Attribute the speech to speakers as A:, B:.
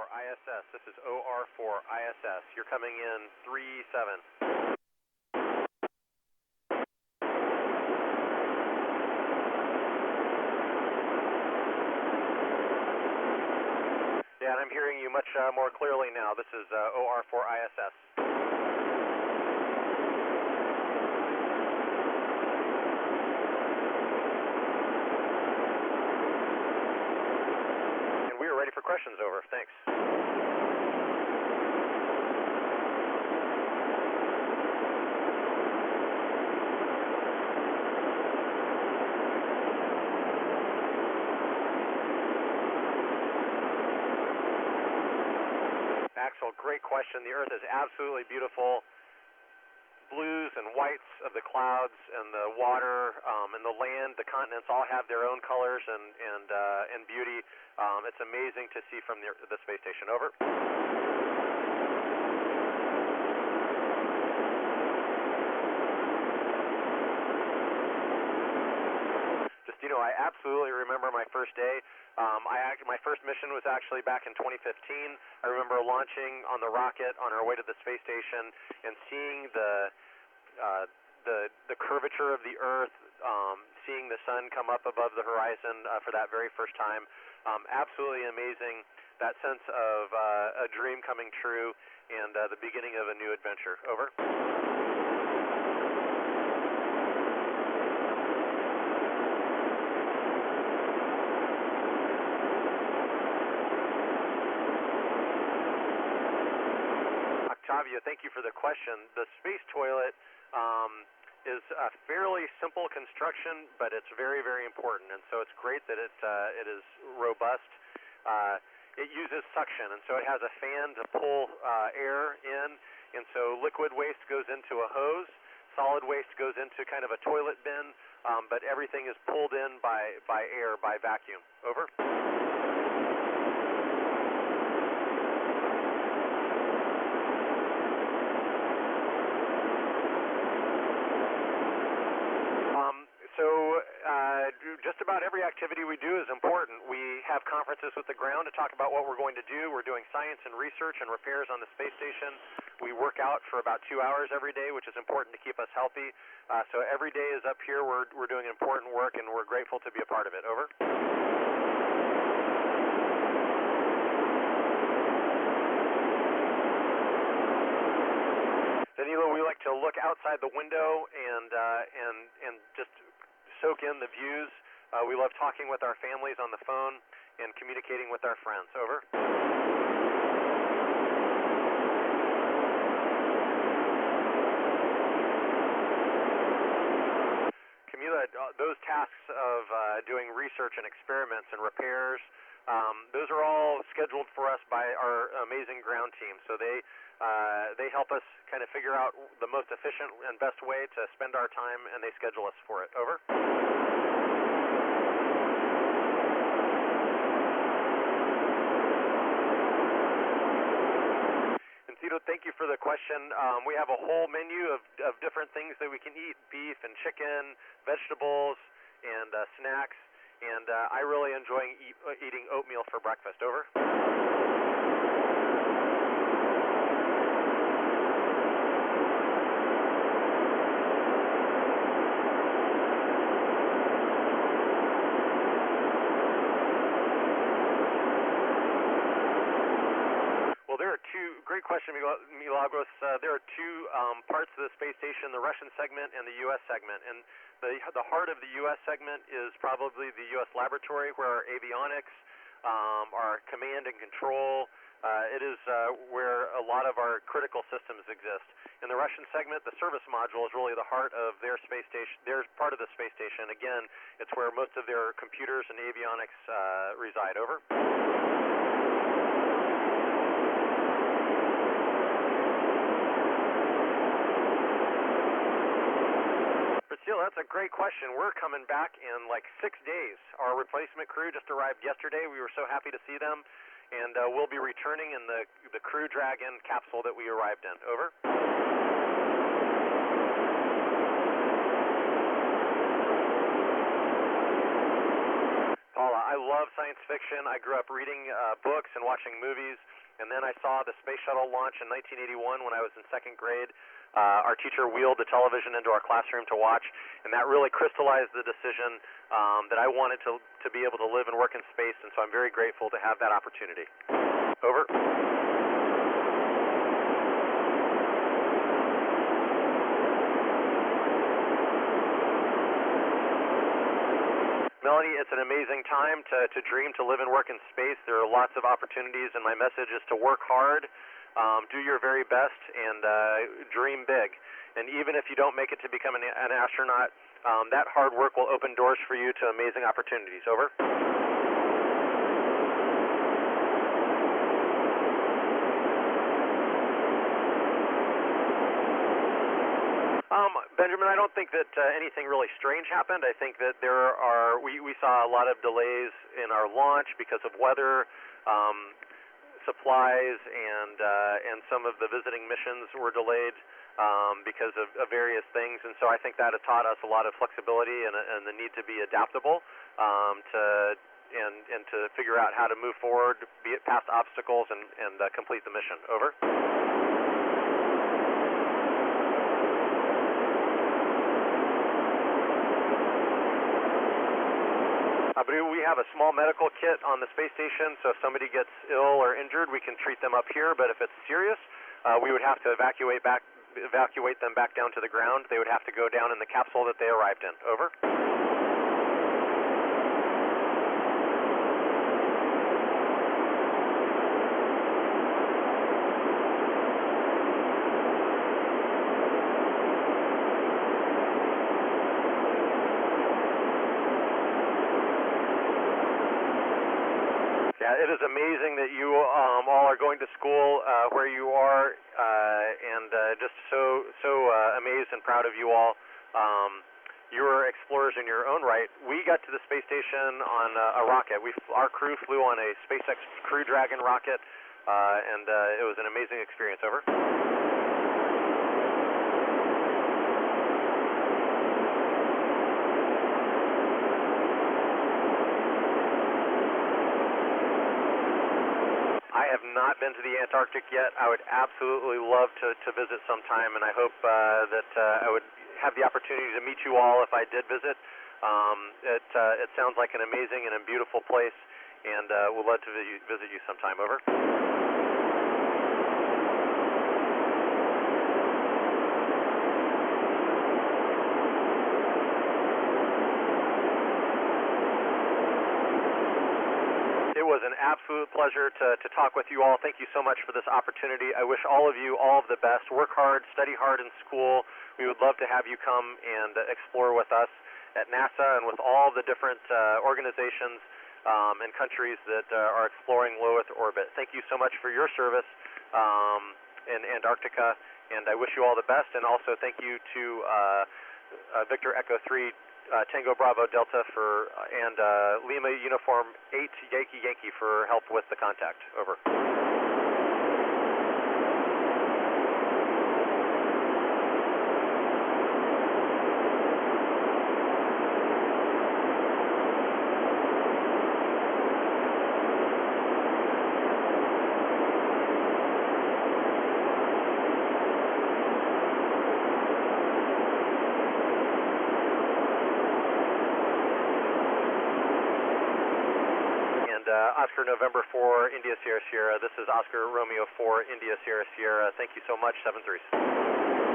A: OR4ISS. This is OR4ISS. You're coming in 3-7. Yeah, and I'm hearing you much more clearly now. This is OR4ISS. And we are ready for questions. Over. Thanks. Axel, great question. The Earth is absolutely beautiful. Blues and whites of the clouds and the water and the land, the continents all have their own colors and beauty. It's amazing to see from the space station. Over. Just, I absolutely remember my first day. My first mission was actually back in 2015. I remember launching on the rocket on our way to the space station and seeing the curvature of the Earth, seeing the sun come up above the horizon for that very first time. Absolutely amazing. That sense of a dream coming true and the beginning of a new adventure. Over. Octavia, thank you for the question. The space toilet is a fairly simple construction, but it's very, very important, and so it's great that it is robust. It uses suction, and so it has a fan to pull air in, and so liquid waste goes into a hose, solid waste goes into kind of a toilet bin, but everything is pulled in by air, by vacuum. Over. Just about every activity we do is important. We have conferences with the ground to talk about what we're going to do. We're doing science and research and repairs on the space station. We work out for about 2 hours every day, which is important to keep us healthy. So every day is up here. We're doing important work, and we're grateful to be a part of it. Over. Danilo, we like to look outside the window and just soak in the views. We love talking with our families on the phone and communicating with our friends. Over. Camila, those tasks of doing research and experiments and repairs, those are all scheduled for us by our amazing ground team. So they help us kind of figure out the most efficient and best way to spend our time, and they schedule us for it. Over. Thank you for the question. We have a whole menu of different things that we can eat: beef and chicken, vegetables, and snacks. And I really enjoy eating oatmeal for breakfast. Over. Great question, Milagros. There are two parts of the space station, the Russian segment and the U.S. segment. And the heart of the U.S. segment is probably the U.S. laboratory, where our avionics, our command and control, it is where a lot of our critical systems exist. In the Russian segment, the service module is really the heart of their space station. Their part of the space station. Again, it's where most of their computers and avionics reside. Over. That's a great question. We're coming back in like 6 days. Our replacement crew just arrived yesterday. We were so happy to see them, and we'll be returning in the Crew Dragon capsule that we arrived in. Over. Paula, I love science fiction. I grew up reading books and watching movies, and then I saw the space shuttle launch in 1981 when I was in second grade. Our teacher wheeled the television into our classroom to watch, and that really crystallized the decision that I wanted to be able to live and work in space, and so I'm very grateful to have that opportunity. Over. Melanie, it's an amazing time to dream, to live and work in space. There are lots of opportunities, and my message is to work hard, do your very best, and dream big. And even if you don't make it to become an astronaut, that hard work will open doors for you to amazing opportunities. Over. Benjamin, I don't think that anything really strange happened. I think that we saw a lot of delays in our launch because of weather, supplies, and some of the visiting missions were delayed because of various things. And so I think that has taught us a lot of flexibility and the need to be adaptable and to figure out how to move forward, be it past obstacles, and complete the mission. Over. We have a small medical kit on the space station, so if somebody gets ill or injured, we can treat them up here. But if it's serious, we would have to evacuate them back down to the ground. They would have to go down in the capsule that they arrived in. Over. It is amazing that you all are going to school where you are, and just so amazed and proud of you all. You're explorers in your own right. We got to the space station on a rocket. Our crew flew on a SpaceX Crew Dragon rocket, and it was an amazing experience. Over. I have not been to the Antarctic yet. I would absolutely love to visit sometime, and I hope that I would have the opportunity to meet you all if I did visit. It sounds like an amazing and a beautiful place, and we'd love to visit you sometime. Over. It was an absolute pleasure to talk with you all. Thank you so much for this opportunity. I wish all of you all of the best. Work hard, study hard in school. We would love to have you come and explore with us at NASA and with all the different organizations and countries that are exploring low Earth orbit. Thank you so much for your service in Antarctica, and I wish you all the best. And also thank you to Victor Echo 3 Tango Bravo Delta and Lima Uniform 8 Yankee for help with the contact. Over. Oscar November 4 India Sierra Sierra. This is Oscar Romeo 4 India Sierra Sierra. Thank you so much. 7-3.